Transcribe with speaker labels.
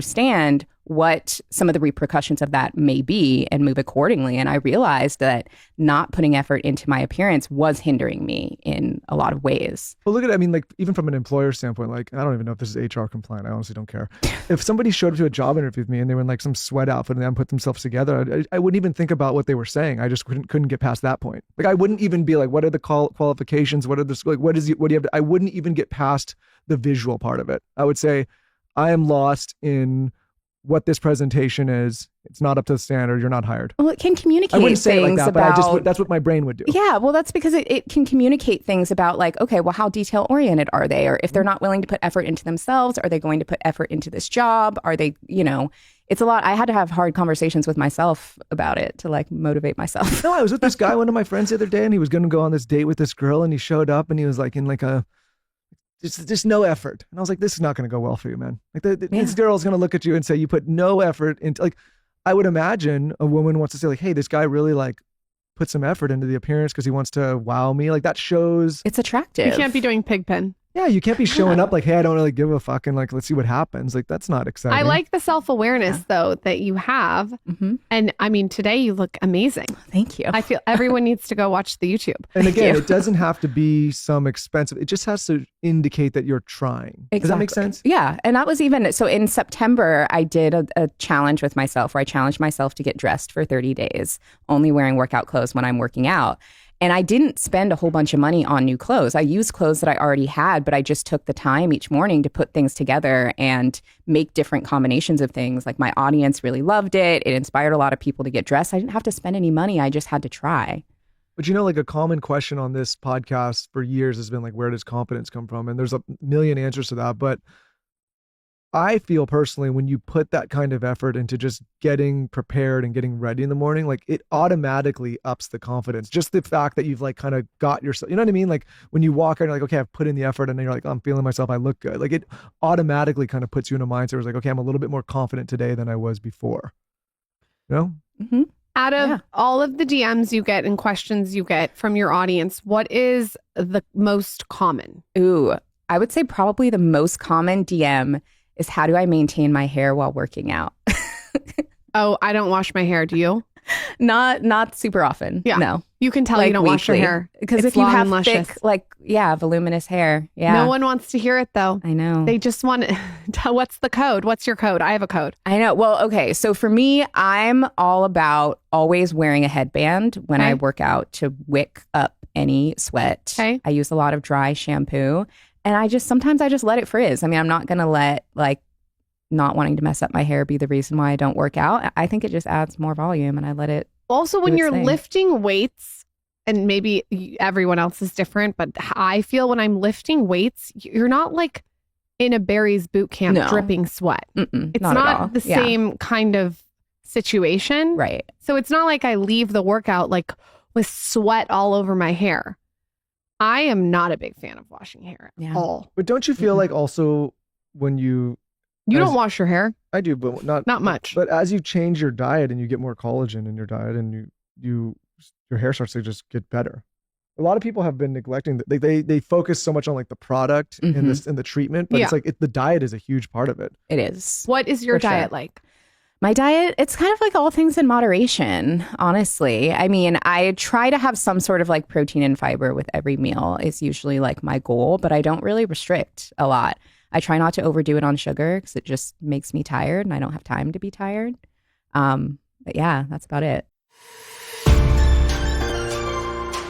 Speaker 1: understand what some of the repercussions of that may be and move accordingly. And I realized that not putting effort into my appearance was hindering me in a lot of ways.
Speaker 2: Well, look at it. I mean, like, even from an employer standpoint, like, I don't even know if this is HR compliant. I honestly don't care. If somebody showed up to a job interview with me and they were in like some sweat outfit and they put themselves together, I wouldn't even think about what they were saying. I just couldn't get past that point. Like, I wouldn't even be like, what are the qualifications? What are the, like, what do you have? I wouldn't even get past the visual part of it. I would say, I am lost in what this presentation is. It's not up to the standard. You're not hired.
Speaker 1: Well, it can communicate
Speaker 2: I wouldn't say
Speaker 1: things
Speaker 2: it like that,
Speaker 1: about,
Speaker 2: but that's what my brain would do.
Speaker 1: Yeah, well, that's because it can communicate things about like, okay, well, how detail oriented are they? Or if they're not willing to put effort into themselves, are they going to put effort into this job? Are they, it's a lot. I had to have hard conversations with myself about it to like motivate myself.
Speaker 2: No, I was with this guy, one of my friends the other day, and he was going to go on this date with this girl, and he showed up and he was like in like just no effort. And I was like, this is not going to go well for you, man. Like this girl's going to look at you and say, you put no effort into, like, I would imagine a woman wants to say like, hey, this guy really like put some effort into the appearance because he wants to wow me. Like, that shows
Speaker 1: it's attractive.
Speaker 3: You can't be doing Pigpen.
Speaker 2: Yeah, you can't be showing up like, hey, I don't really give a fuck, and like, let's see what happens. Like, that's not exciting.
Speaker 3: I like the self-awareness though that you have.
Speaker 1: Mm-hmm.
Speaker 3: And I mean, today you look amazing.
Speaker 1: Thank you.
Speaker 3: I feel everyone needs to go watch the YouTube.
Speaker 2: And again, it doesn't have to be some expensive, it just has to indicate that you're trying.
Speaker 1: Exactly.
Speaker 2: Does that make sense?
Speaker 1: Yeah. And that was even, so in September, I did a challenge with myself where I challenged myself to get dressed for 30 days, only wearing workout clothes when I'm working out. And I didn't spend a whole bunch of money on new clothes. I used clothes that I already had, but I just took the time each morning to put things together and make different combinations of things. Like, my audience really loved it. It inspired a lot of people to get dressed. I didn't have to spend any money. I just had to try.
Speaker 2: But like, a common question on this podcast for years has been like, where does confidence come from? And there's a million answers to that. But I feel personally, when you put that kind of effort into just getting prepared and getting ready in the morning, like, it automatically ups the confidence. Just the fact that you've like kind of got yourself, you know what I mean? Like, when you walk out, you're like, okay, I've put in the effort, and then you're like, I'm feeling myself, I look good. Like, it automatically kind of puts you in a mindset where it's like, okay, I'm a little bit more confident today than I was before. You know?
Speaker 1: Mm-hmm.
Speaker 3: Out of all of the DMs you get and questions you get from your audience, what is the most common?
Speaker 1: Ooh, I would say probably the most common DM is, how do I maintain my hair while working out?
Speaker 3: Oh, I don't wash my hair. Do you?
Speaker 1: Not super often.
Speaker 3: Yeah.
Speaker 1: No.
Speaker 3: You can tell
Speaker 1: like
Speaker 3: you don't wash your hair.
Speaker 1: Because if you have thick, voluminous hair. Yeah.
Speaker 3: No one wants to hear it though.
Speaker 1: I know.
Speaker 3: They just want to, what's the code? What's your code? I have a code.
Speaker 1: I know. Well, okay. So for me, I'm all about always wearing a headband when I work out to wick up any sweat.
Speaker 3: Okay.
Speaker 1: I use a lot of dry shampoo. And sometimes I just let it frizz. I mean, I'm not going to let like not wanting to mess up my hair be the reason why I don't work out. I think it just adds more volume, and I let it.
Speaker 3: Also, when you're lifting weights, and maybe everyone else is different, but I feel when I'm lifting weights, you're not like in a Barry's boot camp dripping sweat. It's not the same kind of situation.
Speaker 1: Right.
Speaker 3: So it's not like I leave the workout like with sweat all over my hair. I am not a big fan of washing hair at all.
Speaker 2: But don't you feel like also when you
Speaker 3: don't wash your hair?
Speaker 2: I do, but not much. But as you change your diet and you get more collagen in your diet, and your hair starts to just get better. A lot of people have been neglecting that. They focus so much on like the product and the treatment, but it's like the diet is a huge part of it.
Speaker 1: It is.
Speaker 3: What is your diet like?
Speaker 1: My diet, it's kind of like all things in moderation, honestly. I mean, I try to have some sort of like protein and fiber with every meal is usually like my goal, but I don't really restrict a lot. I try not to overdo it on sugar because it just makes me tired and I don't have time to be tired. But yeah, that's about it.